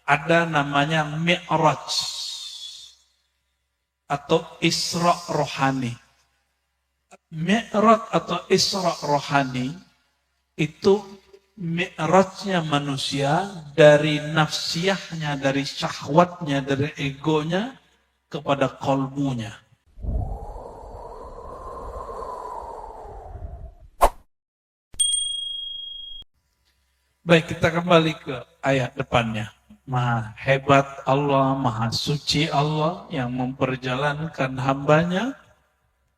ada namanya Mi'raj atau Isra rohani. Mi'raj atau Isra rohani itu mi'rajnya manusia dari nafsiyahnya, dari syahwatnya, dari egonya kepada kolbunya. Baik, kita kembali ke ayat depannya. Maha hebat Allah, maha suci Allah yang memperjalankan hambanya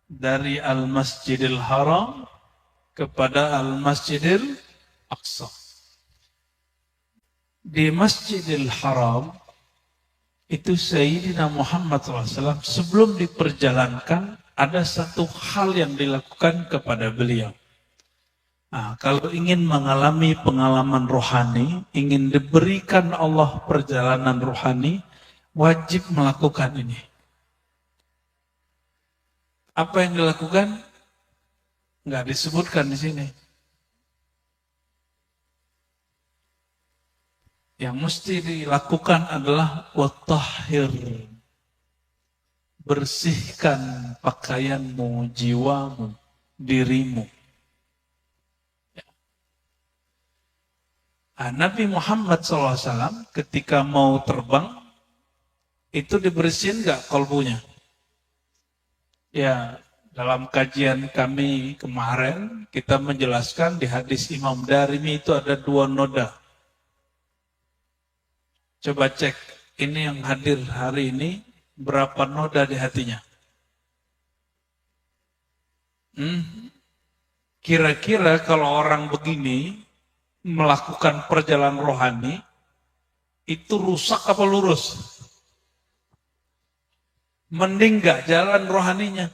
dari Al-Masjidil Haram kepada Al-Masjidil Aqsa. Di Masjidil Haram itu Sayyidina Muhammad SAW sebelum diperjalankan ada satu hal yang dilakukan kepada beliau. Nah, kalau ingin mengalami pengalaman rohani, ingin diberikan Allah perjalanan rohani, wajib melakukan ini. Apa yang dilakukan? Nggak disebutkan di sini. Yang mesti dilakukan adalah watahhir. Bersihkan pakaianmu, jiwamu, dirimu. Nah, Nabi Muhammad SAW ketika mau terbang, itu dibersihin nggak kolbunya? Ya, dalam kajian kami kemarin, kita menjelaskan di hadis Imam Darimi itu ada 2 noda. Coba cek, ini yang hadir hari ini, berapa noda di hatinya? Kira-kira kalau orang begini, melakukan perjalanan rohani, itu rusak apa lurus? Mending gak jalan rohaninya.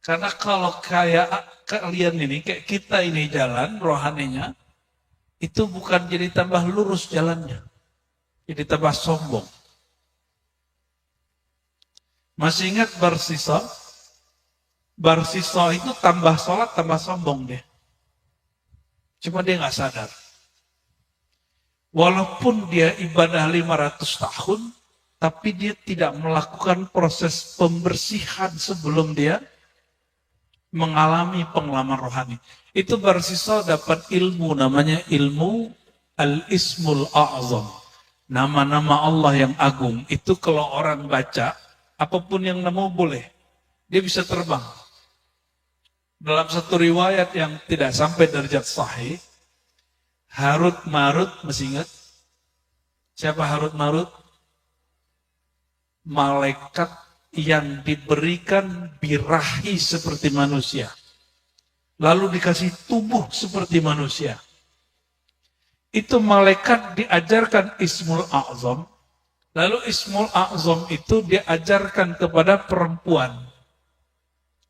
Karena kalau kayak kalian ini, kayak kita ini jalan rohaninya, itu bukan jadi tambah lurus jalannya. Jadi tambah sombong. Masih ingat Barsiso? Barsiso itu tambah sholat, tambah sombong dia. Cuma dia gak sadar. Walaupun dia ibadah 500 tahun, tapi dia tidak melakukan proses pembersihan sebelum dia mengalami pengalaman rohani. Itu Barsiso dapat ilmu, namanya ilmu Al-Ismul A'zam. Nama-nama Allah yang agung. Itu kalau orang baca, apapun yang nemu boleh. Dia bisa terbang. Dalam satu riwayat yang tidak sampai derajat sahih, Harut Marut, masih ingat? Siapa Harut Marut? Malaikat yang diberikan birahi seperti manusia. Lalu dikasih tubuh seperti manusia. Itu malaikat diajarkan Ismul A'zam. Lalu Ismul A'zam itu diajarkan kepada perempuan.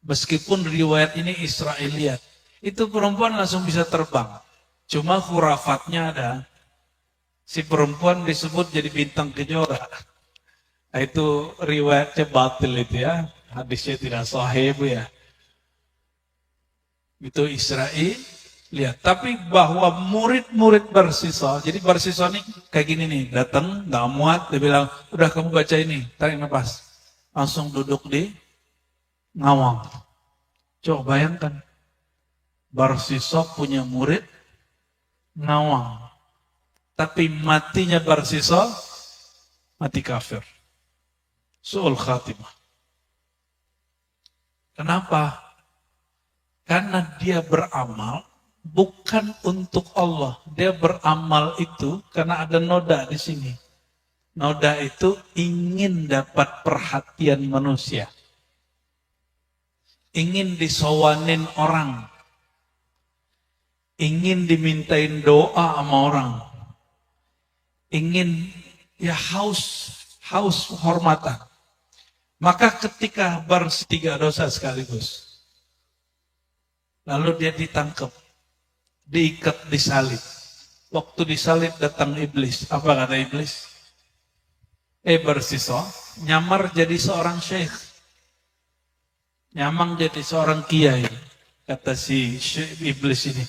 Meskipun riwayat ini Israiliyat. Itu perempuan langsung bisa terbang. Cuma khurafatnya ada. Si perempuan disebut jadi bintang kejora. Nah, itu riwayatnya batil itu ya. Hadisnya tidak sahih ya. Itu Israel. Lihat. Tapi bahwa murid-murid Barsiso. Jadi Barsiso ini kayak gini nih. Datang, gak muat. Dia bilang, udah kamu baca ini. Tarik nafas. Langsung duduk di ngawang. Coba bayangkan. Barsiso punya murid ngawang. Tapi matinya Barsiso, mati kafir. Su'ul khatimah. Kenapa? Karena dia beramal bukan untuk Allah. Dia beramal itu karena ada noda di sini. Noda itu ingin dapat perhatian manusia. Ingin disowanin orang. Ingin dimintain doa sama orang. Ingin ya haus hormatan. Maka ketika bertiga dosa sekaligus. Lalu dia ditangkap. Diikat, disalib. Waktu disalib datang iblis. Apa kata iblis? Barsiso, nyamar jadi seorang syekh. Nyamang jadi seorang kiai. Kata si iblis ini.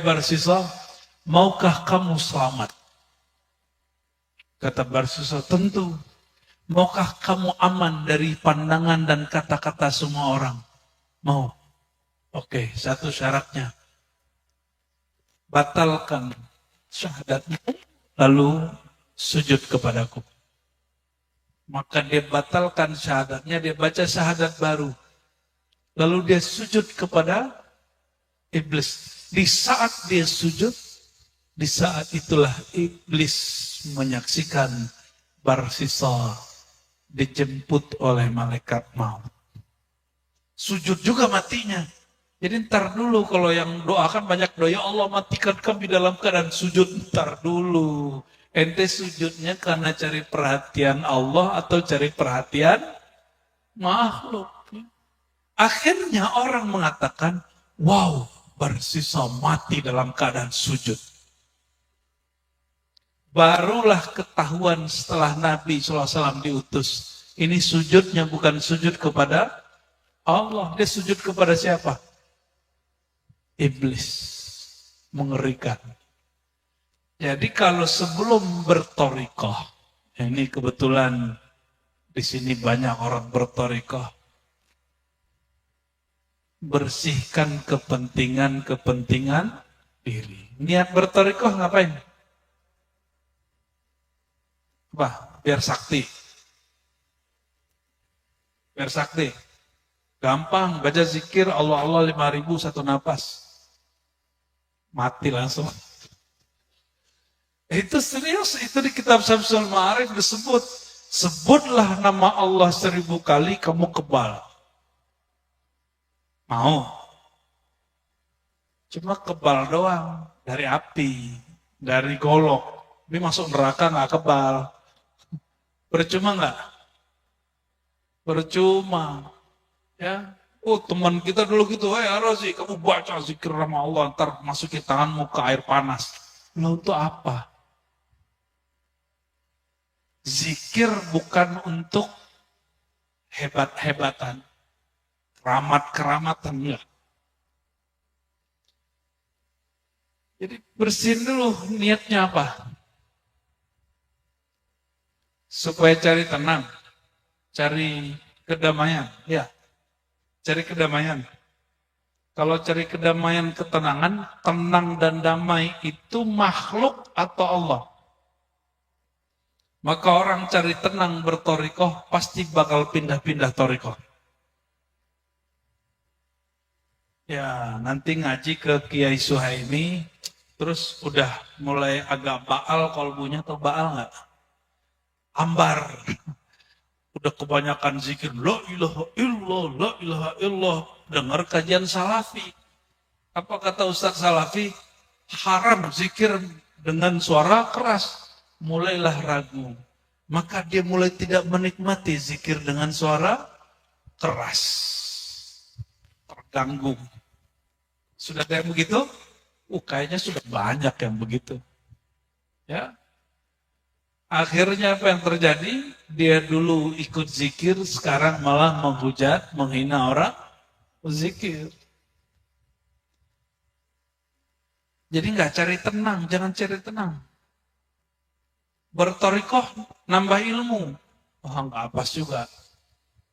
Barsiso, maukah kamu selamat? Kata Barsuso, tentu. Maukah kamu aman dari pandangan dan kata-kata semua orang? Mau. Oke, satu syaratnya. Batalkan syahadatmu, lalu sujud kepadaku. Maka dia batalkan syahadatnya, dia baca syahadat baru. Lalu dia sujud kepada iblis. Di saat dia sujud, di saat itulah iblis menyaksikan Barsisa dijemput oleh malaikat maut. Sujud juga matinya. Jadi ntar dulu kalau yang doakan banyak doa, ya Allah matikan kami dalam keadaan sujud, ntar dulu. Ente sujudnya karena cari perhatian Allah atau cari perhatian makhluk. Akhirnya orang mengatakan, wow, Barsisa mati dalam keadaan sujud. Barulah ketahuan setelah Nabi SAW diutus. Ini sujudnya bukan sujud kepada Allah. Dia sujud kepada siapa? Iblis. Mengerikan. Jadi kalau sebelum bertorikoh, ini kebetulan di sini banyak orang bertorikoh, bersihkan kepentingan diri. Niat bertorikoh ngapain? Apa? Biar sakti. Biar sakti. Gampang, baca zikir Allah 5.000 satu napas. Mati langsung. Itu serius, itu di kitab Syamsul Ma'arif disebut. Sebutlah nama Allah 1000 kali, kamu kebal. Mau? Cuma kebal doang, dari api, dari golok. Ini masuk neraka nggak kebal. Percuma nggak? Percuma. Ya. Oh teman kita dulu gitu, Rozi, kamu baca zikir nama Allah, ntar masukin tanganmu ke air panas. Lalu itu apa? Zikir bukan untuk hebat-hebatan, keramat-keramatan, ya. Jadi bersihin dulu niatnya apa? Supaya cari tenang, cari kedamaian, ya. Cari kedamaian. Kalau cari kedamaian, ketenangan, tenang dan damai itu makhluk atau Allah? Maka orang cari tenang bertorikoh pasti bakal pindah-pindah torikoh. Ya, nanti ngaji ke Kiai Suhaimi, terus udah mulai agak baal kolbunya, atau baal nggak? Ambar. Udah kebanyakan zikir, la ilaha illallah, la ilaha illallah. Dengar kajian salafi. Apa kata Ustaz Salafi? Haram zikir dengan suara keras. Mulailah ragu. Maka dia mulai tidak menikmati zikir dengan suara keras. Terganggu. Sudah ada yang begitu? Kayaknya sudah banyak yang begitu. Ya. Akhirnya apa yang terjadi? Dia dulu ikut zikir, sekarang malah menghujat, menghina orang zikir. Jadi nggak cari tenang, jangan cari tenang. Bertorikoh, nambah ilmu. Nggak pas juga.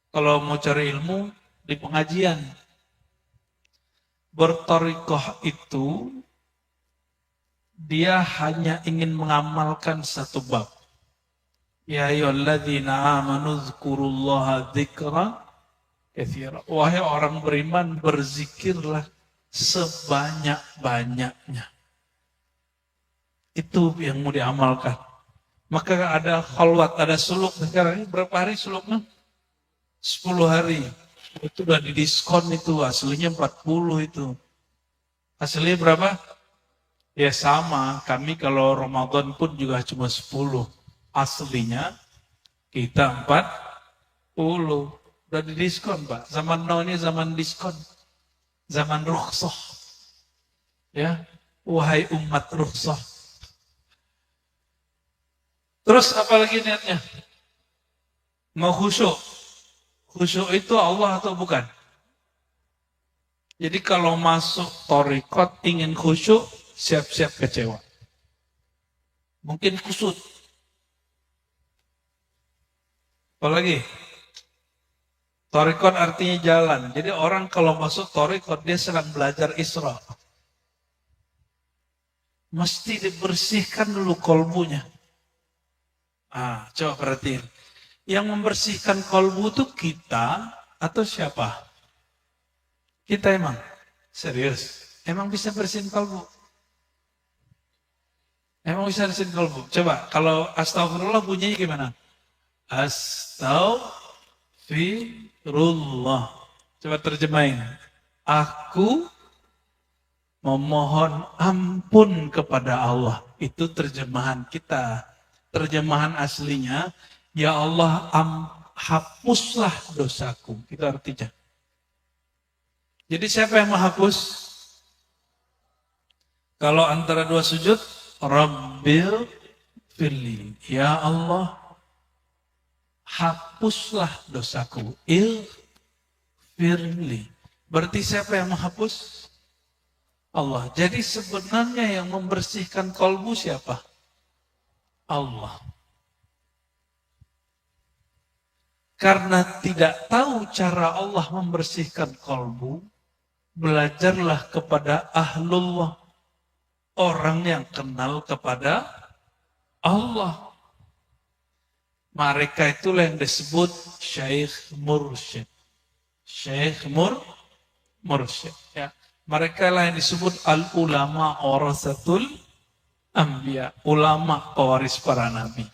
Kalau mau cari ilmu, di pengajian. Bertorikoh itu, dia hanya ingin mengamalkan satu bab. Ya ayyuhalladzina amanu dzkurullaha dzikran katsira. Wahai orang beriman, berzikirlah sebanyak-banyaknya. Itu yang mau diamalkan. Maka ada khalwat, ada suluk. Sekarang ini berapa hari suluknya? 10 hari. Itu udah didiskon itu, aslinya 40 itu. Aslinya berapa? Ya sama, kami kalau Ramadan pun juga cuma 10. Aslinya kita 40. Udah didiskon, Pak. Zaman now ini zaman diskon. Zaman rukhsah. Ya, wahai umat rukhsah. Terus apalagi niatnya? Mau khusyuk. Khusyuk itu Allah atau bukan? Jadi kalau masuk thariqat ingin khusyuk, siap-siap kecewa. Mungkin kusut. Apalagi? Thariqat artinya jalan. Jadi orang kalau masuk thariqat dia sedang belajar Isra. Mesti dibersihkan dulu kolbunya. Coba perhatiin. Yang membersihkan kolbu itu kita atau siapa? Kita emang. Serius. Emang bisa bersihin kolbu? Emang bisa bersihin kolbu? Coba, kalau astagfirullah bunyinya gimana? Astagfirullah. Coba terjemahin. Aku memohon ampun kepada Allah. Itu terjemahan kita. Terjemahan aslinya, ya Allah hapuslah dosaku. Itu artinya. Jadi siapa yang menghapus? Kalau antara dua sujud, Rabbil firli. Ya Allah, hapuslah dosaku. Firli. Berarti siapa yang menghapus? Allah. Jadi sebenarnya yang membersihkan kolbu siapa? Allah. Karena tidak tahu cara Allah membersihkan kolbu, belajarlah kepada ahlullah. Orang yang kenal kepada Allah. Mereka itulah yang disebut Syekh Mursyid. Syekh Mursyid. Ya. Mereka lah yang disebut al-ulama warasatul anbiya. Ulama pewaris para nabi.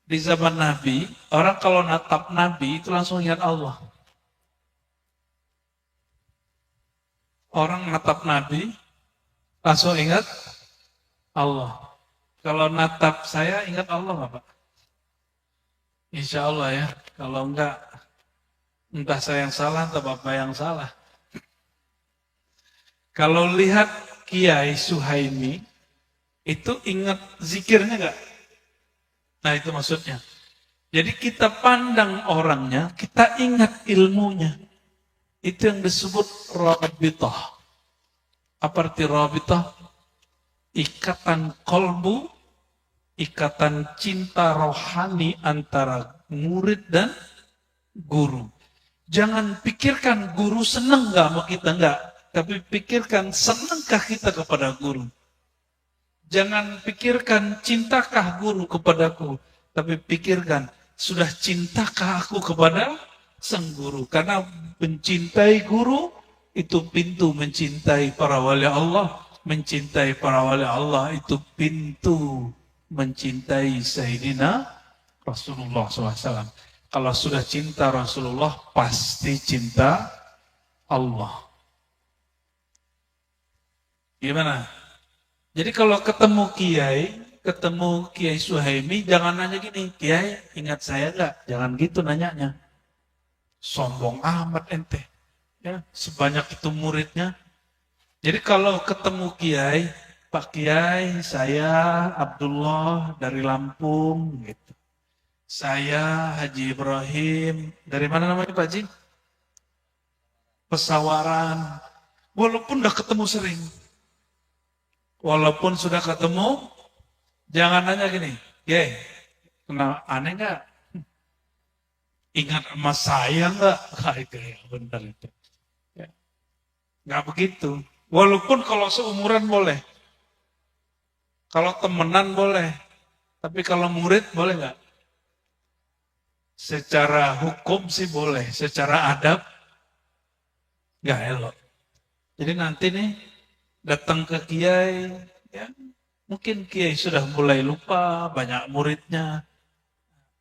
Di zaman Nabi, orang kalau natap Nabi itu langsung ingat Allah. Orang natap Nabi, langsung ingat Allah. Kalau natap saya, ingat Allah nggak Pak? Insya Allah ya. Kalau enggak, entah saya yang salah, entah Bapak yang salah. Kalau lihat Kiai Suhaimi, itu ingat zikirnya nggak? Nah itu maksudnya. Jadi kita pandang orangnya, kita ingat ilmunya. Itu yang disebut rabitah. Apa arti rabitah? Ikatan kolbu, ikatan cinta rohani antara murid dan guru. Jangan pikirkan guru senang nggak sama kita, enggak. Tapi pikirkan senangkah kita kepada guru. Jangan pikirkan cintakah guru kepadaku. Tapi pikirkan sudah cintakah aku kepada sang guru. Karena mencintai guru itu pintu mencintai para wali Allah. Mencintai para wali Allah itu pintu mencintai Sayyidina Rasulullah SAW. Kalau sudah cinta Rasulullah, pasti cinta Allah. Gimana? Jadi kalau ketemu Kiai Suhaimi, jangan nanya gini, Kiai ingat saya enggak? Jangan gitu nanyanya. Sombong amat ente. Ya, sebanyak itu muridnya. Jadi kalau ketemu Kiai, Pak Kiai, saya Abdullah dari Lampung, gitu. Saya Haji Ibrahim, dari mana namanya Pak Haji? Pesawaran. Walaupun udah ketemu sering. Walaupun sudah ketemu, jangan nanya gini, Kiai, kenal aneh nggak? Ingat sama saya nggak? Itu ya benar itu. Ya. Nggak begitu. Walaupun kalau seumuran boleh. Kalau temenan boleh. Tapi kalau murid boleh nggak? Secara hukum sih boleh. Secara adab nggak elok. Jadi nanti nih datang ke Kiai, ya, mungkin Kiai sudah mulai lupa, banyak muridnya.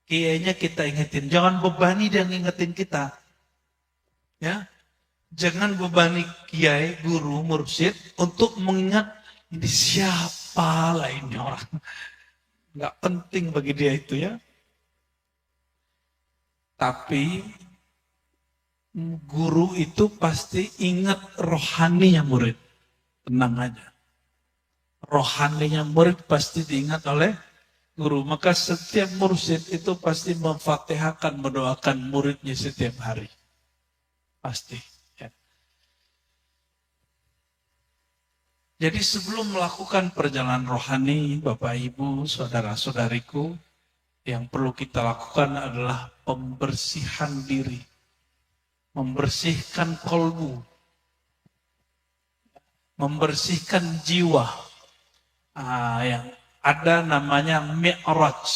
Kiainya kita ingetin, jangan bebani dia ngingetin kita. Ya, jangan bebani Kiai, guru, mursyid untuk mengingat ini siapa lah ini orang. Nggak penting bagi dia itu ya. Tapi guru itu pasti ingat rohaninya murid. Tenang aja. Rohaninya murid pasti diingat oleh guru. Maka setiap mursyid itu pasti memfatihahkan, mendoakan muridnya setiap hari. Pasti. Ya. Jadi sebelum melakukan perjalanan rohani, Bapak Ibu, saudara-saudariku, yang perlu kita lakukan adalah pembersihan diri, membersihkan kolbu, membersihkan jiwa. Yang ada namanya Mi'raj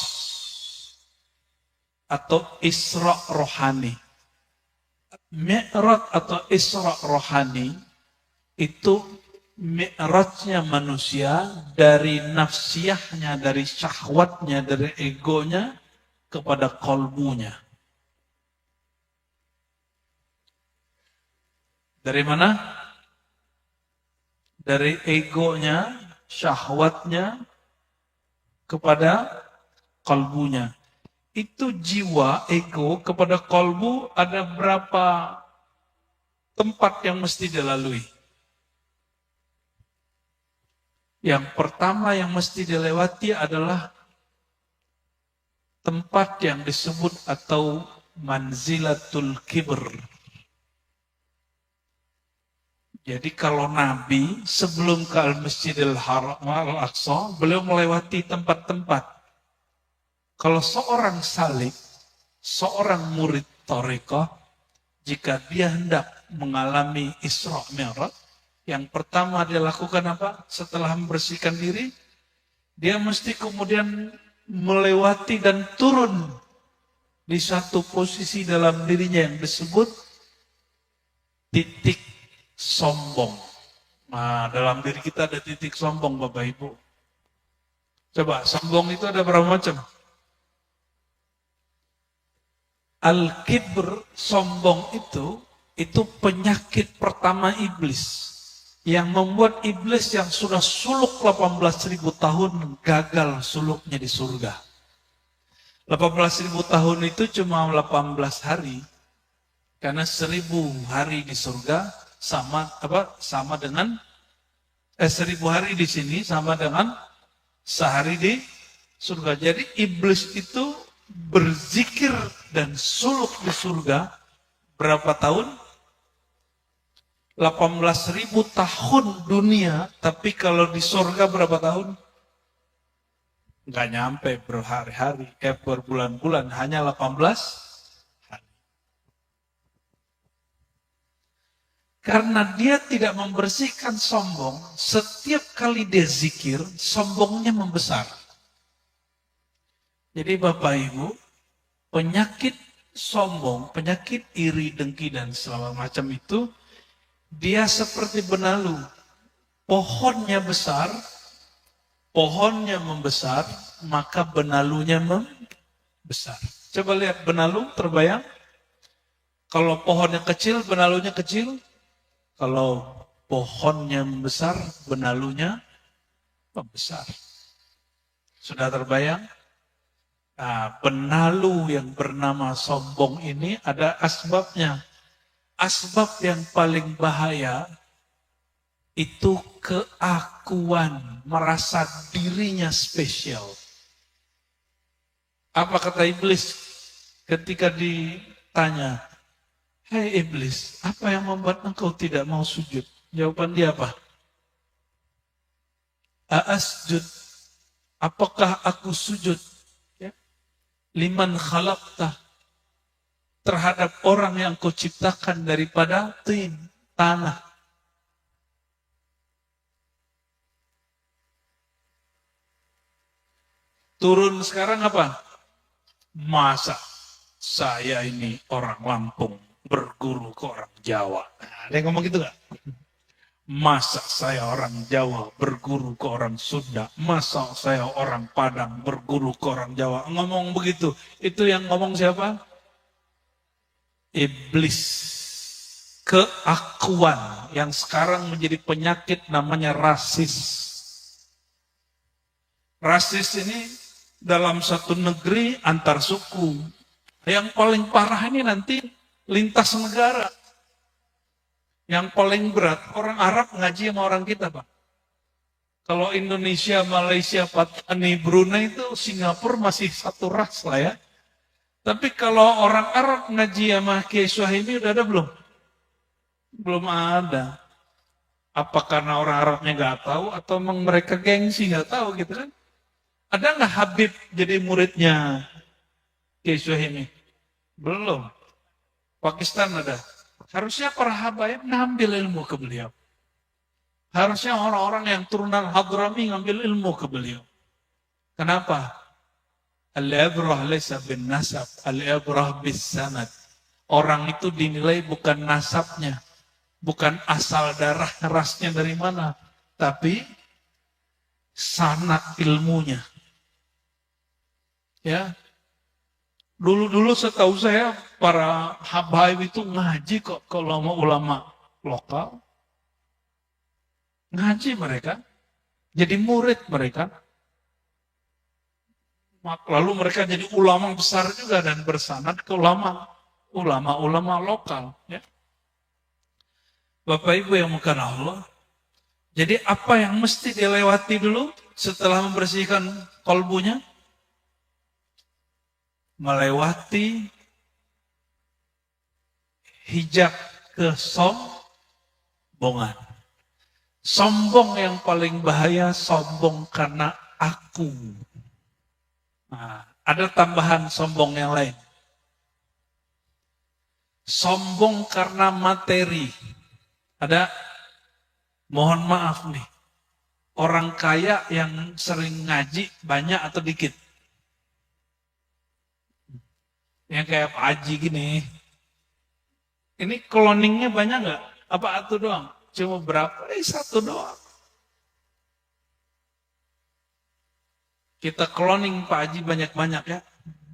atau Isra rohani. Mi'raj atau Isra rohani itu mi'rajnya manusia dari nafsiyahnya, dari syahwatnya, dari egonya kepada kolbunya. Dari mana? Dari egonya, syahwatnya kepada kolbunya. Itu jiwa, ego kepada kolbu ada berapa tempat yang mesti dilalui. Yang pertama yang mesti dilewati adalah tempat yang disebut atau manzilatul kibr. Jadi kalau Nabi sebelum ke Al-Masjidil Haram Al-Aqsa, beliau melewati tempat-tempat. Kalau seorang salik, seorang murid thariqah, jika dia hendak mengalami Isra Mi'raj, yang pertama dia lakukan apa? Setelah membersihkan diri, dia mesti kemudian melewati dan turun di satu posisi dalam dirinya yang disebut titik sombong. Nah, dalam diri kita ada titik sombong, Bapak Ibu. Coba, sombong itu ada berapa macam? Al-kibr, sombong itu penyakit pertama iblis. Yang membuat iblis yang sudah suluk 18.000 tahun gagal suluknya di surga. 18.000 tahun itu cuma 18 hari. Karena 1.000 hari di surga sama dengan 1.000 hari di sini sama dengan sehari di surga. Jadi iblis itu berzikir dan suluk di surga berapa tahun? 18.000 tahun dunia, tapi kalau di surga berapa tahun? Nggak nyampe berhari-hari, berbulan-bulan, hanya 18 hari. Karena dia tidak membersihkan sombong, setiap kali dia zikir, sombongnya membesar. Jadi Bapak Ibu, penyakit sombong, penyakit iri, dengki, dan segala macam itu, dia seperti benalu. Pohonnya besar, pohonnya membesar, maka benalunya membesar. Coba lihat benalu, terbayang? Kalau pohonnya kecil, benalunya kecil. Kalau pohonnya membesar, benalunya membesar. Sudah terbayang? Nah, benalu yang bernama sombong ini ada asbabnya. Asbab yang paling bahaya itu keakuan, merasa dirinya spesial. Apa kata iblis ketika ditanya, "Hai iblis, apa yang membuat engkau tidak mau sujud?" Jawaban dia apa? "A'asjud, apakah aku sujud? Ya. Liman khalaqtah, terhadap orang yang kau ciptakan daripada tin, tanah." Turun sekarang apa? Masa saya ini orang Lampung berguru ke orang Jawa. Nah, ada yang ngomong gitu gak? Masa saya orang Jawa berguru ke orang Sunda? Masa saya orang Padang berguru ke orang Jawa? Ngomong begitu. Itu yang ngomong siapa? Iblis. Keakuan yang sekarang menjadi penyakit namanya rasis. Rasis ini dalam satu negeri antar suku. Yang paling parah ini nanti lintas negara. Yang paling berat orang Arab ngaji sama orang kita, Pak. Kalau Indonesia, Malaysia, Patani, Brunei itu Singapura masih satu ras lah ya. Tapi kalau orang Arab ngaji sama Kiai Suhaimi udah ada belum? Belum ada. Apa karena orang Arabnya nggak tahu atau memang mereka gengsi nggak tahu gitu kan? Ada nggak Habib jadi muridnya Kiai Suhaimi? Belum. Pakistan ada. Harusnya para habaib ngambil ilmu ke beliau. Harusnya orang-orang yang turunan Hadrami ngambil ilmu ke beliau. Kenapa? Al-ibrah laysa bin nasab, al-ibrah bis sanad. Orang itu dinilai bukan nasabnya, bukan asal darah rasnya dari mana, tapi sanad ilmunya. Ya. Dulu setahu saya para habaib itu ngaji kok kalau ulama lokal. Ngaji mereka, jadi murid mereka. Lalu mereka jadi ulama besar juga dan bersanad ke ulama lokal. Ya. Bapak Ibu yang bukan Allah. Jadi apa yang mesti dilewati dulu setelah membersihkan kolbunya? Melewati hijab kesombongan. Sombong yang paling bahaya, sombong karena aku. Nah, ada tambahan sombong yang lain. Sombong karena materi. Ada, mohon maaf nih, orang kaya yang sering ngaji banyak atau dikit? Yang kayak Pak Haji gini. Ini cloningnya banyak nggak? Apa satu doang? Cuma berapa? Satu doang. Kita cloning Pak Haji banyak-banyak ya.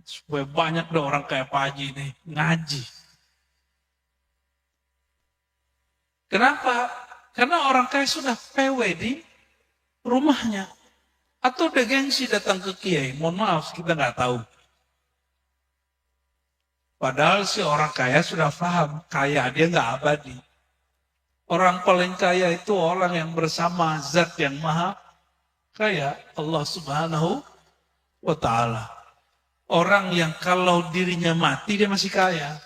Supaya banyak deh orang kayak Pak Haji ini ngaji. Kenapa? Karena orang kaya sudah PW di rumahnya. Atau udah gengsi datang ke kiai. Mohon maaf, kita nggak tahu. Padahal si orang kaya sudah paham, kaya dia nggak abadi. Orang paling kaya itu orang yang bersama zat yang maha kaya, Allah Subhanahu wa ta'ala. Orang yang kalau dirinya mati dia masih kaya.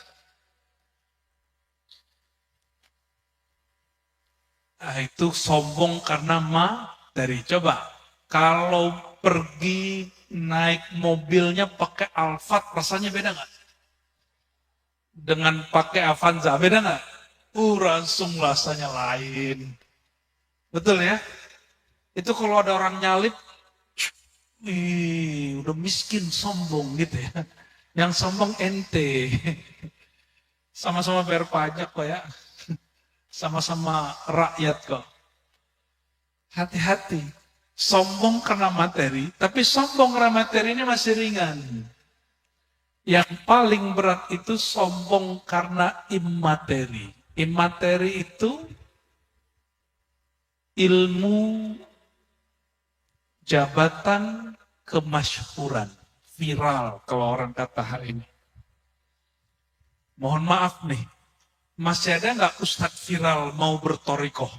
Nah, itu sombong karena materi. Coba, kalau pergi naik mobilnya pakai Alphard, rasanya beda nggak? Dengan pakai Avanza, beda nggak? Langsung rasanya lain. Betul ya? Itu kalau ada orang nyalip, udah miskin, sombong gitu ya. Yang sombong ente. Sama-sama bayar pajak kok ya. Sama-sama rakyat kok. Hati-hati. Sombong karena materi, tapi sombong karena materi ini masih ringan. Yang paling berat itu sombong karena imateri. Imateri itu ilmu, jabatan, kemasyhuran, viral kalau orang kata hari ini. Mohon maaf nih, masih ada nggak ustadz viral mau bertorikoh?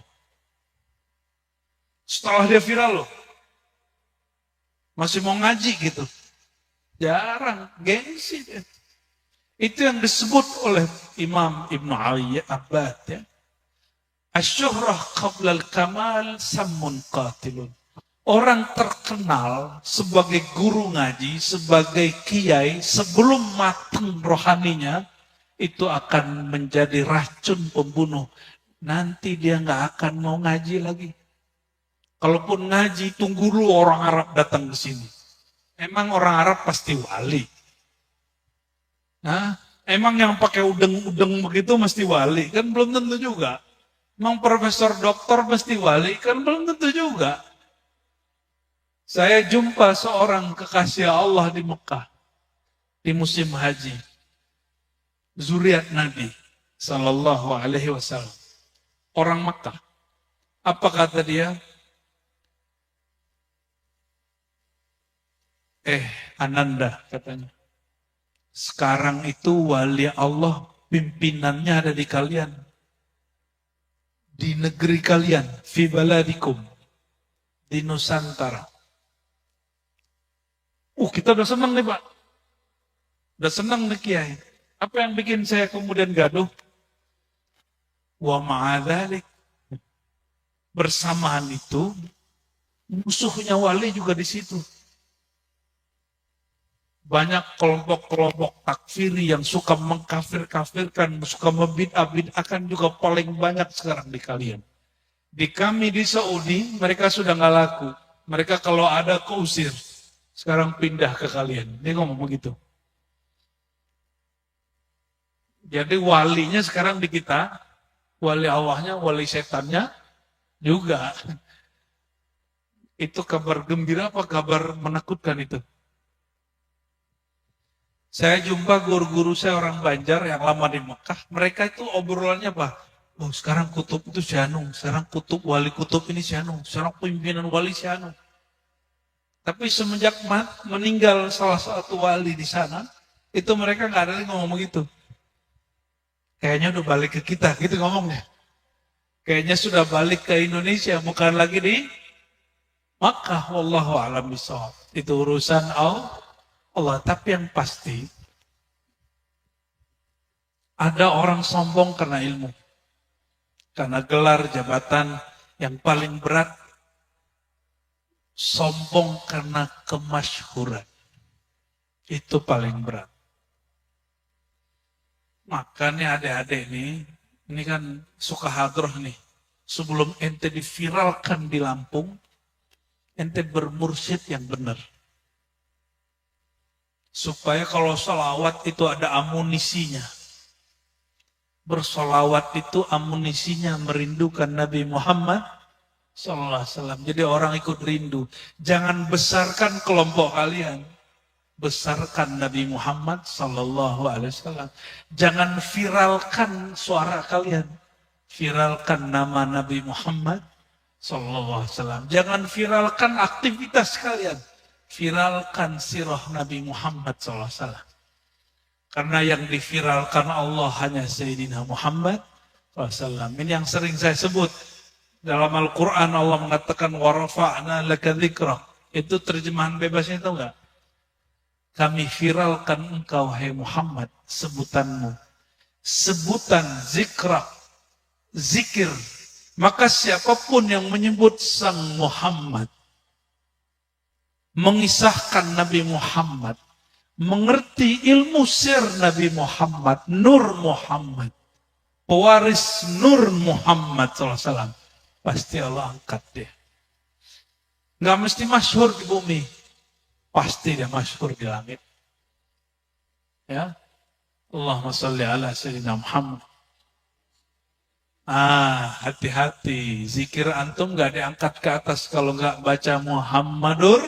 Setelah dia viral loh, masih mau ngaji gitu. Jarang, gengsi. Itu yang disebut oleh Imam Ibn Abbad ya. Asyuhrah qablal kamal sammun qatilun. Orang terkenal sebagai guru ngaji, sebagai kiai, sebelum matang rohaninya, itu akan menjadi racun pembunuh. Nanti dia nggak akan mau ngaji lagi. Kalaupun ngaji, tunggu dulu orang Arab datang ke sini. Emang orang Arab pasti wali. Nah, emang yang pakai udeng-udeng begitu mesti wali? Kan belum tentu juga. Emang profesor doktor mesti wali? Kan belum tentu juga. Saya jumpa seorang kekasih Allah di Mekah. Di musim haji. Zuriat Nabi Sallallahu Alaihi Wasallam. Orang Mekah. Apa kata dia? Ananda katanya. Sekarang itu wali Allah pimpinannya ada di kalian. Di negeri kalian. Fi baladikum. Di Nusantara. Kita udah senang nih Pak. Udah senang nih Kiai. Apa yang bikin saya kemudian gaduh? Wa ma'adhalik. Bersamaan itu, musuhnya wali juga di situ. Banyak kelompok-kelompok takfiri yang suka mengkafir-kafirkan, suka membid'ah-bid'ahkan juga paling banyak sekarang di kalian. Di kami di Saudi, mereka sudah nggak laku. Mereka kalau ada keusir. Sekarang pindah ke kalian. Dia ngomong begitu. Jadi walinya sekarang di kita, wali Allahnya, wali setannya juga. Itu kabar gembira apa kabar menakutkan itu? Saya jumpa guru-guru saya orang Banjar yang lama di Mekah, mereka itu obrolannya apa? Oh sekarang kutub itu Syanung, sekarang wali kutub ini Syanung, sekarang pimpinan wali Syanung. Tapi semenjak meninggal salah satu wali di sana, itu mereka nggak ada lagi ngomong begitu. Kayaknya udah balik ke kita, gitu ngomongnya. Kayaknya sudah balik ke Indonesia, bukan lagi di Makkah. Wallahu a'lam bishawab. Itu urusan Allah. Tapi yang pasti, ada orang sombong karena ilmu. Karena gelar jabatan yang paling berat, sombong karena kemasyhuran. Itu paling berat. Makanya adik-adik ini kan suka hadroh nih. Sebelum ente diviralkan di Lampung, ente bermursyid yang benar. Supaya kalau salawat itu ada amunisinya. Bersolawat itu amunisinya merindukan Nabi Muhammad SAW. Jadi orang ikut rindu. Jangan besarkan kelompok kalian. Besarkan Nabi Muhammad SAW. Jangan viralkan suara kalian. Viralkan nama Nabi Muhammad SAW. Jangan viralkan aktivitas kalian. Viralkan sirah Nabi Muhammad SAW. Karena yang diviralkan Allah hanya Sayyidina Muhammad SAW. Ini yang sering saya sebut. Dalam Al-Quran Allah mengatakan warafa'na laka dzikrak. Itu terjemahan bebasnya itu enggak? Kami viralkan engkau hai Muhammad sebutanmu. Sebutan zikrak, zikir. Maka siapapun yang menyebut Sang Muhammad, mengisahkan Nabi Muhammad, mengerti ilmu sir Nabi Muhammad, Nur Muhammad, pewaris Nur Muhammad SAW, pasti Allah angkat dia. Nggak mesti masyhur di bumi, pasti dia masyhur di langit. Ya, Allahumma sholli ala Sayyidina Muhammad. Hati-hati, zikir antum nggak diangkat ke atas kalau nggak baca Muhammadur.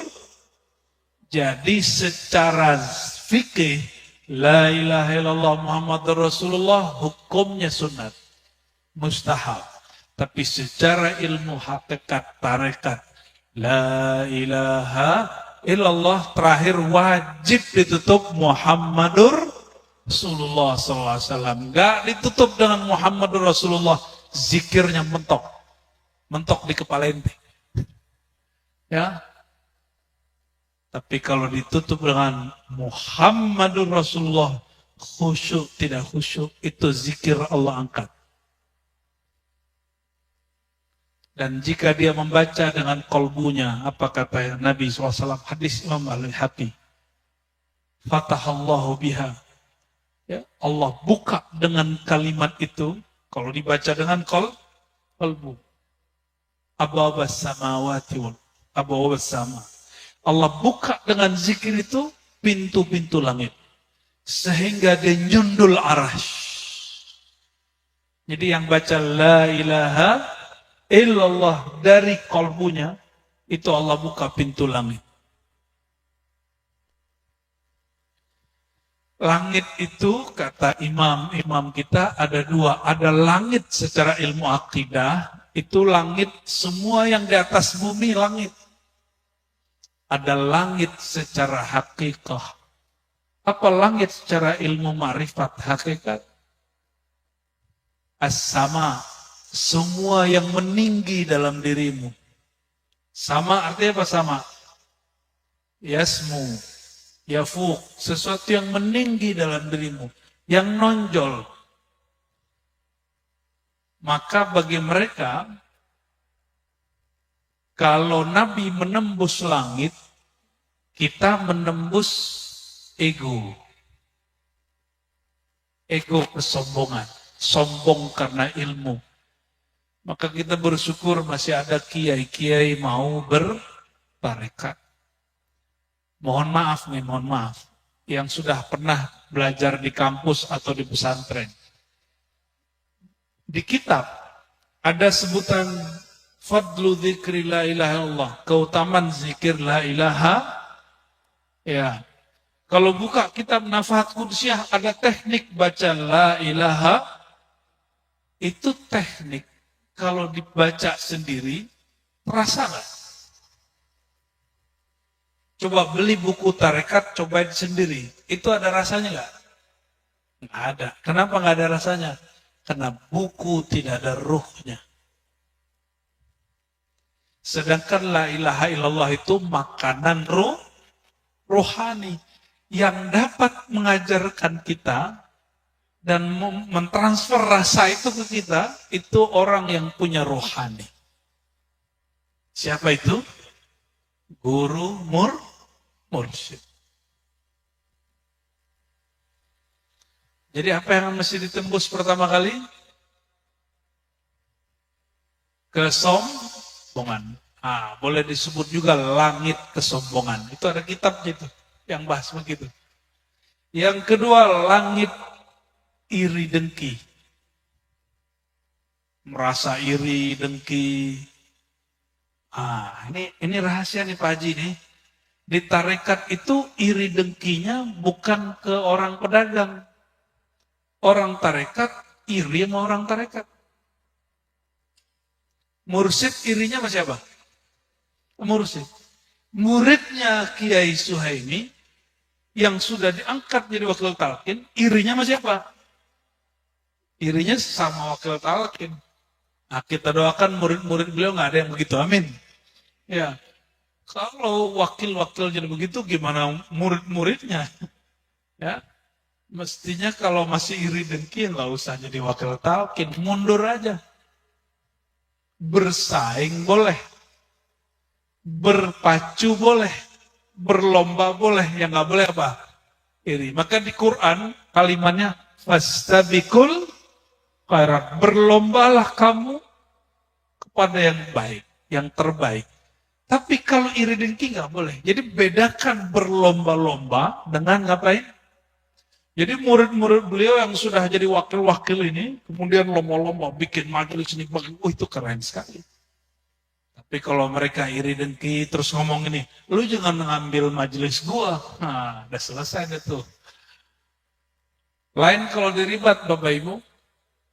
Jadi secara fikih, la ilaha illallah Muhammadur Rasulullah hukumnya sunat, mustahab. Tapi secara ilmu hakikat tarekat, la ilaha illallah terakhir wajib ditutup Muhammadur Rasulullah SAW. Enggak ditutup dengan Muhammadur Rasulullah, zikirnya mentok. Mentok di kepala ente. Ya. Tapi kalau ditutup dengan Muhammadur Rasulullah, khusyuk tidak khusyuk, itu zikir Allah angkat. Dan jika dia membaca dengan kolbunya, apa kata Nabi SAW, hadis Imam Al-Haqi, Fatahallahu biha. Ya, Allah buka dengan kalimat itu, kalau dibaca dengan kolbu. Abwabas samawati wal abwabas sama. Allah buka dengan zikir itu pintu-pintu langit. Sehingga dia nyundul arash. Jadi yang baca la ilaha illallah dari kolbunya, itu Allah buka pintu langit. Langit itu kata imam-imam kita ada dua. Ada langit secara ilmu akidah, itu langit semua yang di atas bumi langit. Ada langit secara hakikah. Apa langit secara ilmu ma'rifat hakikat? As-sama, semua yang meninggi dalam dirimu. Sama artinya apa sama? Yasmu, yafuq, sesuatu yang meninggi dalam dirimu, yang nonjol. Maka bagi mereka, kalau Nabi menembus langit, kita menembus ego. Ego kesombongan. Sombong karena ilmu. Maka kita bersyukur masih ada kiai-kiai mau bertarekat. Mohon maaf nih, mohon maaf. Yang sudah pernah belajar di kampus atau di pesantren. Di kitab ada sebutan fadlu dzikri la ilaha illallah, keutamaan zikir la ilaha. Ya. Kalau buka kitab Nafahat Qudsiah ada teknik baca la ilaha. Itu teknik. Kalau dibaca sendiri, terasa nggak? Coba beli buku tarekat, cobain sendiri. Itu ada rasanya nggak? Nggak ada. Kenapa nggak ada rasanya? Karena buku tidak ada ruhnya. Sedangkan la ilaha illallah itu makanan rohani yang dapat mengajarkan kita dan mentransfer rasa itu ke kita, itu orang yang punya rohani. Siapa itu? Guru mursyid. Jadi apa yang mesti ditembus pertama kali? Kesombongan. Boleh disebut juga langit kesombongan. Itu ada kitabnya itu yang bahas begitu. Yang kedua, langit iri dengki. Merasa iri dengki. Ini rahasia nih Pak Haji nih. Di tarekat itu iri dengkinya bukan ke orang pedagang. Orang tarekat iri sama orang tarekat. Mursyid irinya sama siapa? Mursyid. Muridnya Kiai Suhaimi yang sudah diangkat jadi wakil talqin, irinya sama siapa? Irinya sama wakil talqin. Kita doakan murid-murid beliau nggak ada yang begitu, amin. Ya, kalau wakil-wakil jadi begitu, gimana murid-muridnya? Ya, mestinya kalau masih iri dengki nggak usah jadi wakil talqin, mundur aja. Bersaing boleh, berpacu boleh, berlomba boleh, yang nggak boleh apa? Iri. Maka di Quran kalimatnya fastabiqul khairat, berlombalah kamu kepada yang baik, yang terbaik. Tapi kalau iri dengki nggak boleh. Jadi bedakan berlomba-lomba dengan ngapain? Jadi murid-murid beliau yang sudah jadi wakil-wakil ini, kemudian lomba-lomba bikin majelis ini, itu keren sekali. Tapi kalau mereka iri dengki terus ngomong ini, lu jangan ngambil majelis gua, udah selesai deh tuh. Lain kalau diribat Bapak Ibu,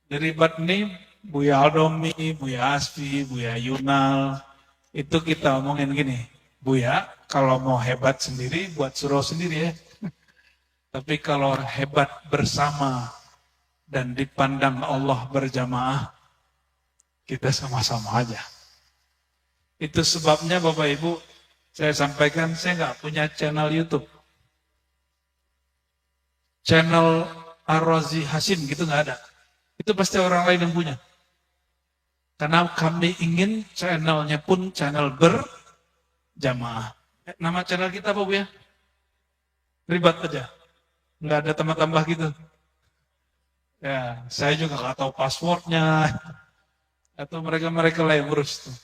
diribat nih Buya Aldomi, Buya Asfi, Buya Yunal, itu kita omongin gini, Buya kalau mau hebat sendiri buat surau sendiri ya. Tapi kalau hebat bersama dan dipandang Allah berjamaah, kita sama-sama aja. Itu sebabnya Bapak Ibu, saya sampaikan saya nggak punya channel YouTube. Channel Ar-Razi Hasim gitu nggak ada. Itu pasti orang lain yang punya. Karena kami ingin channelnya pun channel berjamaah. Nama channel kita apa Bu ya? Ribat aja. Nggak ada tambah-tambah gitu. Ya, saya juga nggak tahu passwordnya. Atau mereka-mereka lah yang ngurus tuh.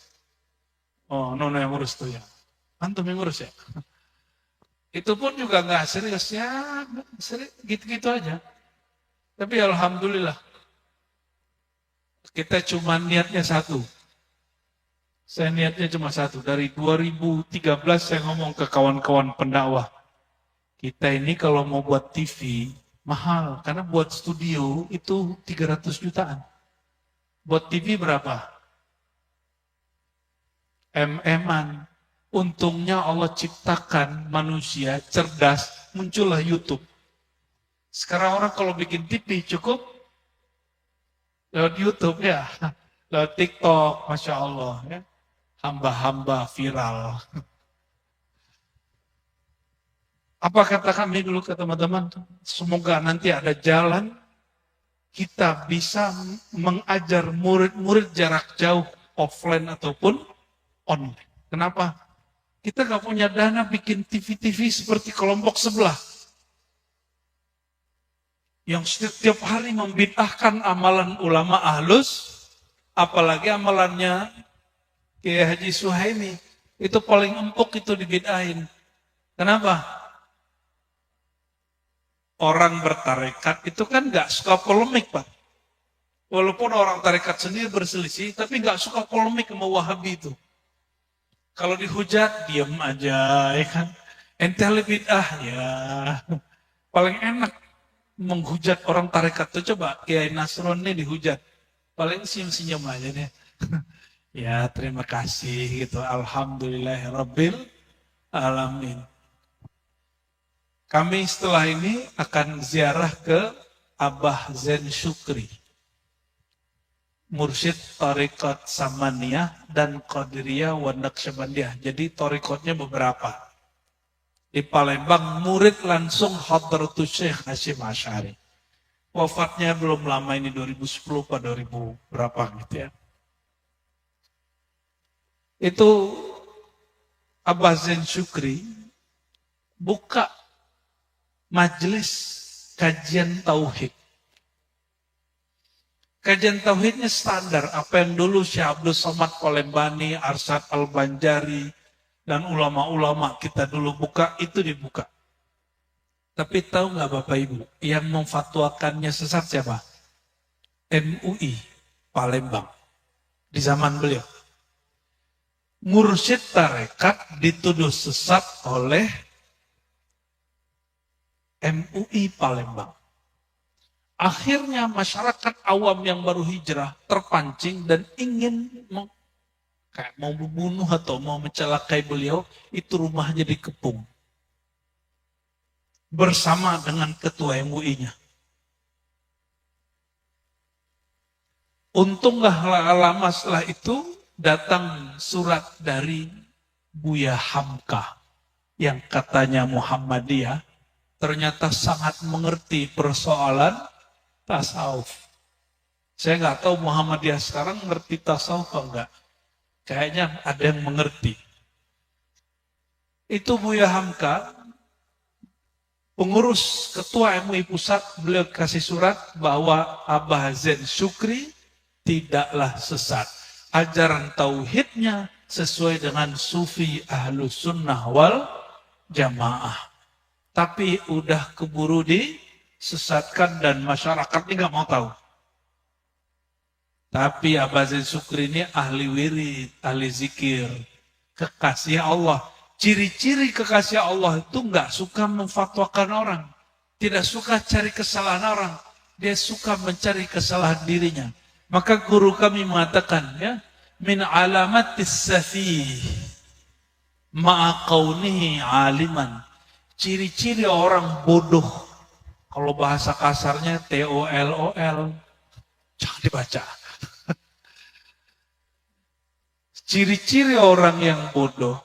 Oh, Nono yang ngurus tuh ya. Antum yang ngurus ya. Itu pun juga nggak serius ya, gitu-gitu aja. Tapi alhamdulillah. Kita cuma niatnya satu. Saya niatnya cuma satu. Dari 2013 saya ngomong ke kawan-kawan pendakwah. Kita ini kalau mau buat TV, mahal. Karena buat studio itu 300 jutaan. Buat TV berapa? MM-an. Untungnya Allah ciptakan manusia cerdas, muncullah YouTube. Sekarang orang kalau bikin TV cukup lewat YouTube ya, lewat TikTok, Masya Allah ya. Hamba-hamba viral. Apa kata kami dulu ke teman-teman? Semoga nanti ada jalan kita bisa mengajar murid-murid jarak jauh, offline ataupun online. Kenapa? Kita nggak punya dana bikin TV-TV seperti kelompok sebelah. yang setiap hari membid'ahkan amalan ulama ahlus, apalagi amalannya Kiai Haji Suhaimi, itu paling empuk itu dibid'ahin. Kenapa? Orang bertarekat itu kan nggak suka polemik, Pak. Walaupun orang tarekat sendiri berselisih, tapi nggak suka polemik sama Wahabi itu. Kalau dihujat, diam aja, ya kan? Ente bid'ah, ya. Paling enak menghujat orang tarekat itu, coba Kiai Nasroni dihujat. Paling senyum-senyum aja deh. Ya, terima kasih gitu. Alhamdulillahirabbil alamin. Kami setelah ini akan ziarah ke Abah Zain Syukri, mursyid Tariqat Samaniyah dan Qadiriyah wa Naqsyabandiyah. Jadi tarikatnya beberapa. Di Palembang, murid langsung Hadratus Syekh Hasyim Asy'ari. Wafatnya belum lama ini, 2010 pada 2000 berapa gitu ya. Itu Abah Zain Syukri buka majelis kajian tauhid. Kajian tauhidnya standar, apa yang dulu Syekh Abdul Somad Palembani, Arsyad Al-Banjari, dan ulama-ulama kita dulu buka, itu dibuka. Tapi tahu nggak Bapak Ibu, yang memfatwakannya sesat siapa? MUI Palembang, di zaman beliau. Mursyid tarekat dituduh sesat oleh MUI Palembang. Akhirnya masyarakat awam yang baru hijrah terpancing dan ingin mau membunuh atau mau mencelakai beliau, itu rumahnya dikepung. Bersama dengan ketua MUI-nya. Untung gak lama setelah itu datang surat dari Buya Hamka yang katanya Muhammadiyah, ternyata sangat mengerti persoalan tasawuf. Saya nggak tahu Muhammadiyah sekarang mengerti tasawuf atau enggak. Kayaknya ada yang mengerti. Itu Buya Hamka, pengurus ketua MUI pusat, beliau kasih surat bahwa Abah Zain Syukri tidaklah sesat. Ajaran tauhidnya sesuai dengan sufi ahlus sunnah wal jamaah. Tapi udah keburu disesatkan dan masyarakat ini nggak mau tahu. Tapi Abah Zain Syukri ini ahli wirid, ahli zikir, kekasih Allah. Ciri-ciri kekasih Allah itu nggak suka memfatwakan orang, tidak suka cari kesalahan orang, dia suka mencari kesalahan dirinya. Maka guru kami mengatakan, ya, min alamatis safih ma'a kaunihi aliman. Ciri-ciri orang bodoh, kalau bahasa kasarnya TOLOL, jangan dibaca. Ciri-ciri orang yang bodoh,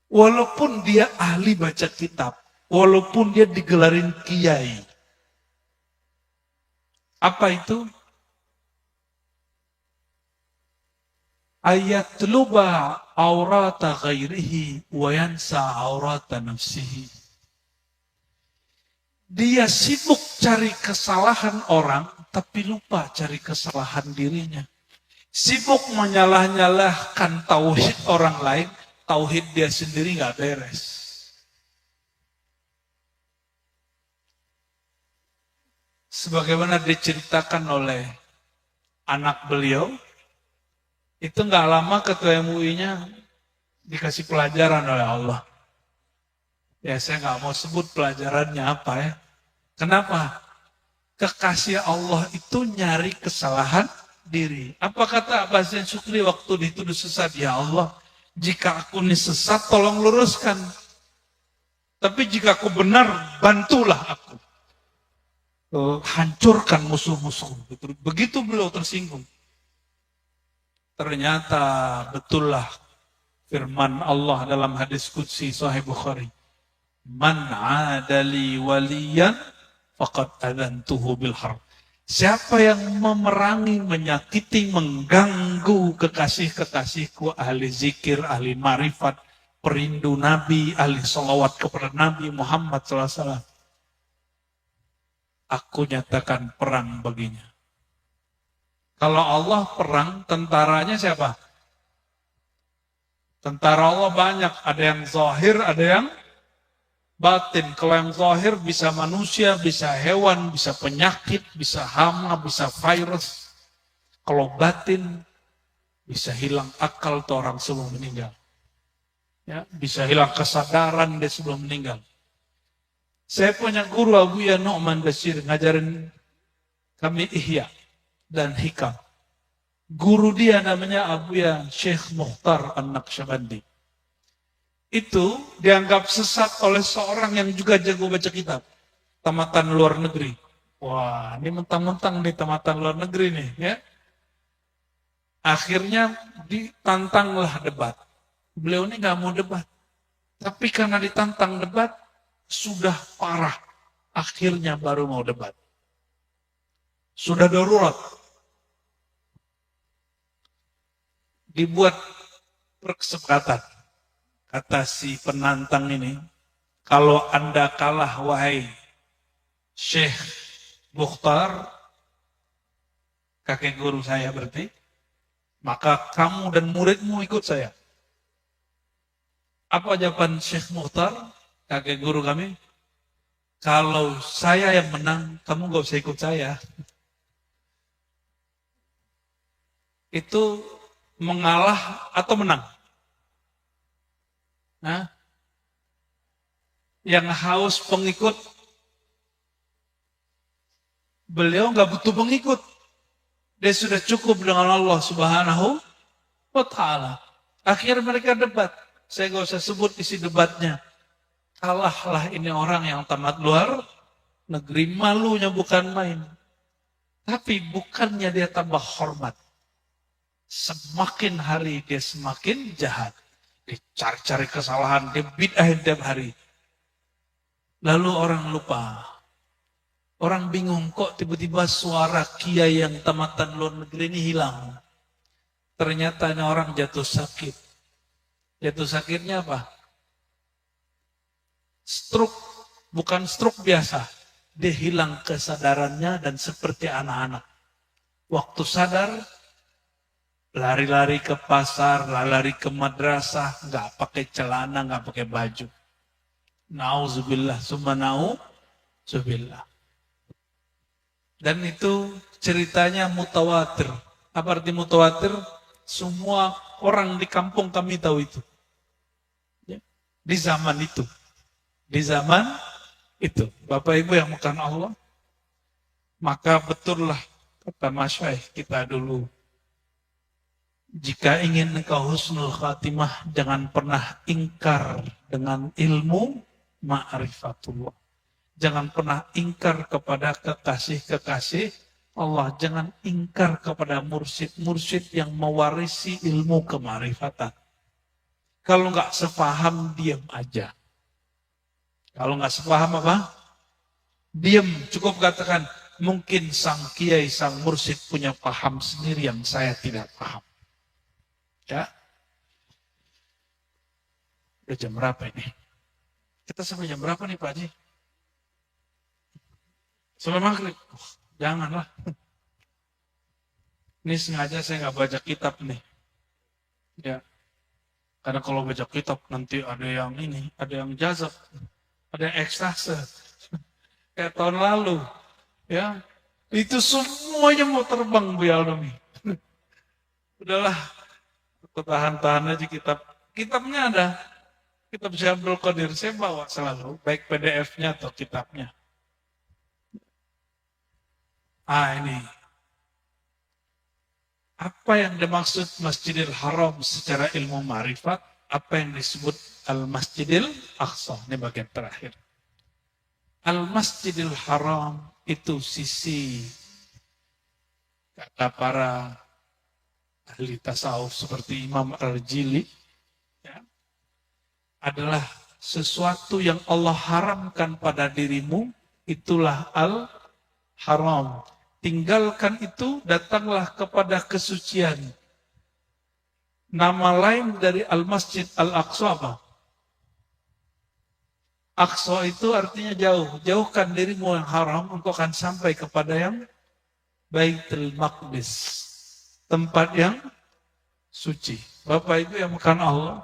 walaupun dia ahli baca kitab, walaupun dia digelarin kiai. Apa itu? Ayat luba aurata ghairihi wa yansa aurata nafsihi. Dia sibuk cari kesalahan orang, tapi lupa cari kesalahan dirinya. Sibuk menyalah-nyalahkan tauhid orang lain, tauhid dia sendiri nggak beres. Sebagaimana diceritakan oleh anak beliau, itu nggak lama ketua MUI-nya dikasih pelajaran oleh Allah. Ya saya nggak mau sebut pelajarannya apa ya. Kenapa? Kekasih Allah itu nyari kesalahan diri. Apa kata Abah Zain Syukri waktu dituduh sesat? Ya Allah, jika aku ini sesat tolong luruskan. Tapi jika aku benar, bantulah aku. Hancurkan musuh-musuh. Begitu beliau tersinggung. Ternyata betullah firman Allah dalam hadis qudsi Sahih Bukhari. Man adali waliyan faqad adantuhu bil harb. Siapa yang memerangi, menyakiti, mengganggu kekasih-kekasihku, ahli zikir, ahli marifat, perindu Nabi, ahli salawat kepada Nabi Muhammad SAW. aku nyatakan perang baginya. Kalau Allah perang, tentaranya siapa? Tentara Allah banyak, ada yang zahir, ada yang batin. Kalau yang zahir bisa manusia, bisa hewan, bisa penyakit, bisa hama, bisa virus. Kalau batin bisa hilang akal tuh orang sebelum meninggal. Ya, bisa hilang kesadaran dia sebelum meninggal. Saya punya guru Abuya Nu'man Bashir ngajarin kami Ihya dan Hikam. Guru dia namanya Abuya Syekh Mukhtar An-Naqsyabandi. Itu dianggap sesat oleh seorang yang juga jago baca kitab. Tamatan luar negeri. Wah, ini mentang-mentang nih tamatan luar negeri nih, ya. Akhirnya ditantanglah debat. Beliau ini nggak mau debat. Tapi karena ditantang debat, sudah parah. Akhirnya baru mau debat. Sudah darurat. Dibuat kesepakatan. Kata si penantang ini, kalau Anda kalah wahai Syekh Mukhtar, kakek guru saya berarti, maka kamu dan muridmu ikut saya. Apa jawaban Syekh Mukhtar, kakek guru kami? Kalau saya yang menang, kamu gak usah ikut saya. Itu mengalah atau menang? Nah, yang haus pengikut, beliau nggak butuh pengikut. Dia sudah cukup dengan Allah Subhanahu wa Ta'ala. Akhirnya mereka debat. Saya nggak usah sebut isi debatnya. Kalahlah ini orang yang tamat luar negeri, malunya bukan main. Tapi bukannya dia tambah hormat. Semakin hari dia semakin jahat. Dicari-cari kesalahan, dia bid'ahin tiap hari. Lalu orang lupa. Orang bingung kok tiba-tiba suara kiai yang tamatan luar negeri ini hilang. Ternyata ini orang jatuh sakit. Jatuh sakitnya apa? Stroke. Bukan stroke biasa. Dia hilang kesadarannya dan seperti anak-anak. Waktu sadar, lari-lari ke pasar, lari-lari ke madrasah, nggak pakai celana, nggak pakai baju. Nauzubillah, summa nauzubillah. Dan itu ceritanya mutawatir. Apa arti mutawatir? Semua orang di kampung kami tahu itu. Di zaman itu. Di zaman itu. Bapak Ibu yang bukan Allah, maka betullah kata masyaikh kita dulu. Jika ingin engkau husnul khatimah, jangan pernah ingkar dengan ilmu ma'rifatullah. Jangan pernah ingkar kepada kekasih-kekasih Allah. Jangan ingkar kepada mursyid-mursyid yang mewarisi ilmu kemarifatan. Kalau nggak sepaham, diam aja. Kalau nggak sepaham apa? Diam. Cukup katakan, mungkin sang kiai, sang mursyid punya paham sendiri yang saya tidak paham. Ya. Udah jam berapa ini? Kita sampai jam berapa nih Pak Haji? Sampai maghrib. Janganlah. Ini sengaja saya nggak baca kitab nih. Ya. Karena kalau baca kitab nanti ada yang ini, ada yang jazab, ada yang ekstase. Kayak tahun lalu. Ya. Itu semuanya mau terbang Bu Aldomi. Udahlah. Tahan-tahan aja kitab. Kitabnya ada. Kitab Syekh Abdul Qadir saya bawa selalu. Baik PDF-nya atau kitabnya. Ini. Apa yang dimaksud Masjidil Haram secara ilmu ma'rifat? Apa yang disebut Al-Masjidil Aqsa? Ini bagian terakhir. Al-Masjidil Haram itu sisi kata para ahli tasawuf seperti Imam Al-Jili, ya, adalah sesuatu yang Allah haramkan pada dirimu, itulah Al-Haram. Tinggalkan itu, datanglah kepada kesucian. Nama lain dari Al-Masjid Al-Aqsa apa? Aqsa itu artinya jauh. Jauhkan dirimu yang haram, engkau akan sampai kepada yang Baitul Maqdis. Tempat yang suci. Bapak Ibu yang bukan Allah,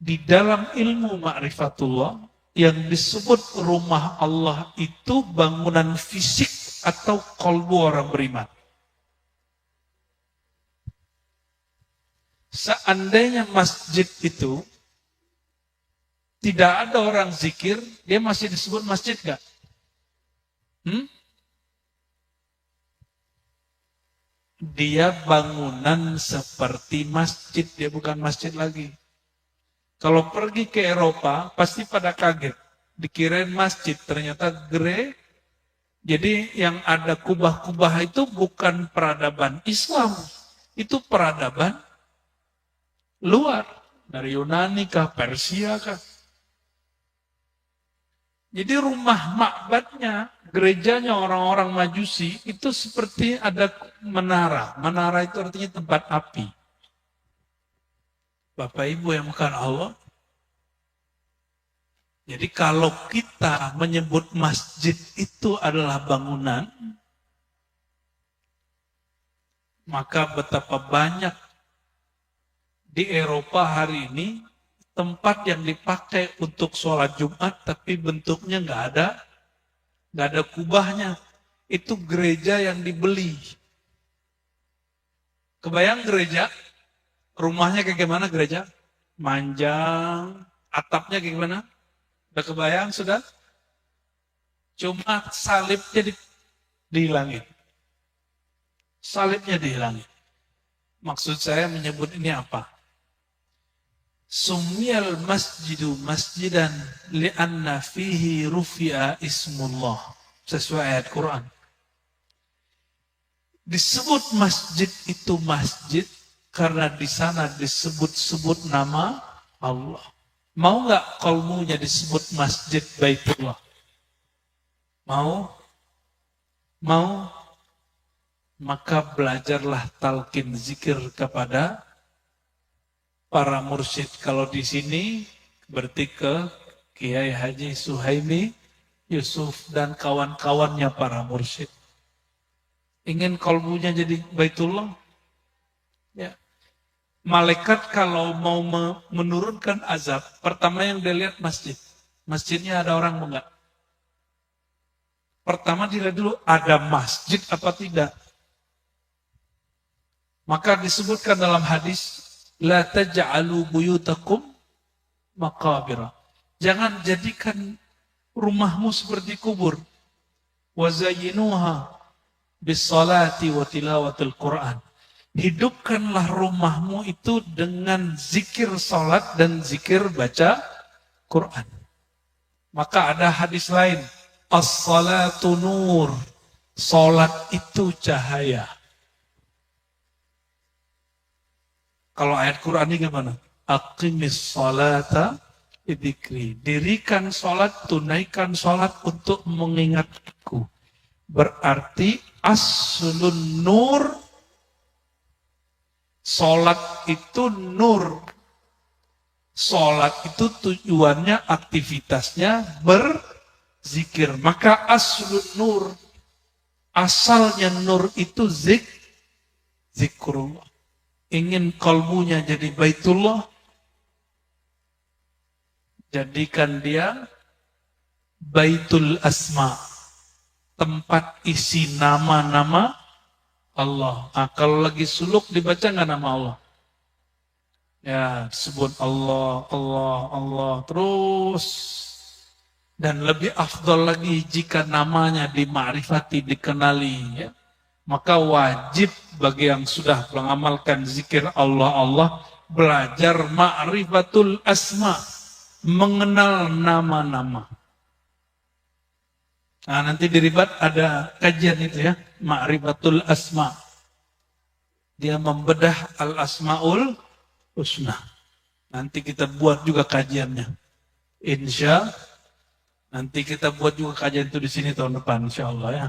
di dalam ilmu ma'rifatullah, yang disebut rumah Allah itu bangunan fisik atau kolbu orang beriman. Seandainya masjid itu tidak ada orang zikir, dia masih disebut masjid gak? Dia bangunan seperti masjid, dia bukan masjid lagi. Kalau pergi ke Eropa, pasti pada kaget. Dikirain masjid, ternyata Jadi yang ada kubah-kubah itu bukan peradaban Islam. Itu peradaban luar. Dari Yunani kah, Persia kah. Jadi rumah makbatnya, gerejanya orang-orang Majusi, itu seperti ada menara. Menara itu artinya tempat api. Bapak Ibu yang bukan Allah. Jadi kalau kita menyebut masjid itu adalah bangunan, maka betapa banyak di Eropa hari ini tempat yang dipakai untuk sholat Jumat tapi bentuknya nggak ada kubahnya. Itu gereja yang dibeli. Kebayang gereja? Rumahnya kayak gimana gereja? Manjang, atapnya kayak gimana? Udah kebayang sudah? Cuma salibnya dihilangin. Salibnya dihilangin. Maksud saya menyebut ini apa? Sumiyal masjidu masjidan li'anna fihi rufi'a ismullah. Sesuai ayat Quran. Disebut masjid itu masjid karena di sana disebut-sebut nama Allah. Mau nggak kalbunya disebut masjid Baitullah? Mau? Mau? Maka belajarlah talqin zikir kepada para mursyid. Kalau di sini berarti ke Kiai Haji Suhaimi Yusuf dan kawan-kawannya para mursyid. Ingin kalbunya jadi Baitullah? Ya. Malaikat kalau mau menurunkan azab, pertama yang dia lihat masjid. Masjidnya ada orang enggak? Pertama dilihat dulu ada masjid apa tidak. Maka disebutkan dalam hadis, la taj'alu buyutakum maqabira. Jangan jadikan rumahmu seperti kubur. Wa zayyinuha bis salati wa tilawatil Quran. Hidupkanlah rumahmu itu dengan zikir salat dan zikir baca Quran. Maka ada hadis lain, as-salatu nur. Salat itu cahaya. Kalau ayat Quran ini gimana? Aqimis salata dzikri. Dirikan salat, tunaikan salat untuk mengingatku. Berarti aslun nur. Salat itu nur. Salat itu tujuannya, aktivitasnya berzikir. Maka aslun nur. Asalnya nur itu zikrullah. Ingin kalbunya jadi Baitullah, jadikan dia Baitul Asma, tempat isi nama-nama Allah. Kalau lagi suluk dibaca nggak nama Allah? Ya, sebut Allah, Allah, Allah terus. Dan lebih afdal lagi jika namanya dima'rifati, dikenali, ya. Maka wajib bagi yang sudah mengamalkan zikir Allah, belajar ma'rifatul asma, mengenal nama-nama. Nah, nanti di Ribat ada kajian itu ya, ma'rifatul asma. Dia membedah al-asmaul husna. Nanti kita buat juga kajiannya. Nanti kita buat juga kajian itu di sini tahun depan, insya Allah ya.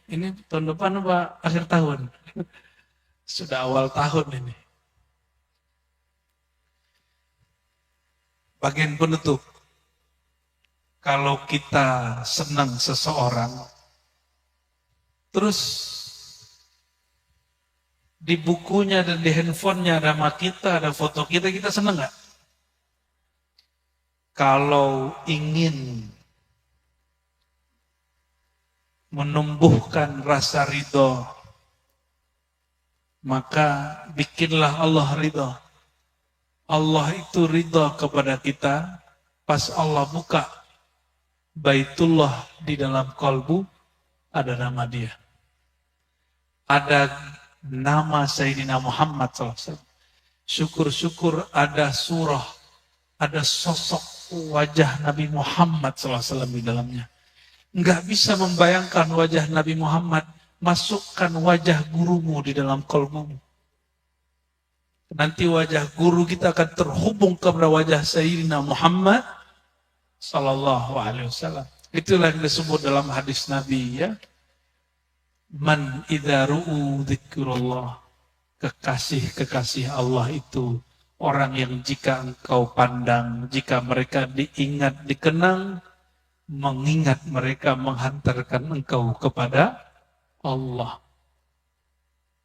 Ini tahun depan apa akhir tahun? Sudah awal tahun ini. Bagian penutup. Kalau kita senang seseorang, terus di bukunya dan di handphonenya ada nama kita, ada foto kita, kita senang nggak? Kalau ingin menumbuhkan rasa ridho, maka bikinlah Allah ridho. Allah itu ridho kepada kita pas Allah buka Baitullah di dalam kalbu, ada nama dia. Ada nama Sayyidina Muhammad SAW. Syukur-syukur ada surah, ada sosok wajah Nabi Muhammad SAW di dalamnya. Enggak bisa membayangkan wajah Nabi Muhammad, masukkan wajah gurumu di dalam kalbumu. Nanti wajah guru kita akan terhubung kepada wajah Sayyidina Muhammad sallallahu alaihi wasallam. Itulah yang disebut dalam hadis Nabi, ya. Man idza ru'u dzikrullah. Kekasih-kekasih Allah itu orang yang jika engkau pandang, jika mereka diingat, dikenang, mengingat mereka menghantarkan engkau kepada Allah.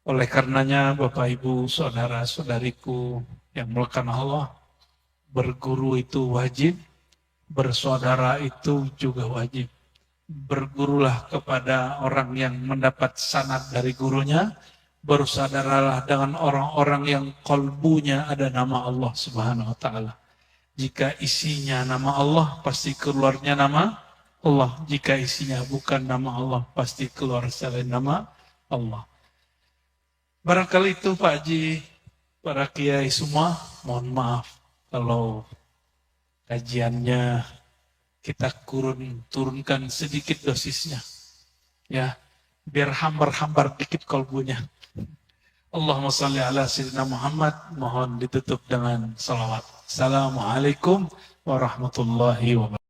Oleh karenanya Bapak Ibu, saudara-saudariku yang melakukan Allah, berguru itu wajib, bersaudara itu juga wajib. Bergurulah kepada orang yang mendapat sanad dari gurunya, bersaudaralah dengan orang-orang yang kalbunya ada nama Allah Subhanahu wa taala. Jika isinya nama Allah, pasti keluarnya nama Allah. Jika isinya bukan nama Allah, pasti keluar selain nama Allah. Barangkali itu Pak Haji, para kiai semua, mohon maaf kalau kajiannya kita turunkan sedikit dosisnya, ya, biar hambar-hambar dikit kalbunya. Allahumma salli ala sayyidina Muhammad. Mohon ditutup dengan salawat. Assalamualaikum warahmatullahi wabarakatuh.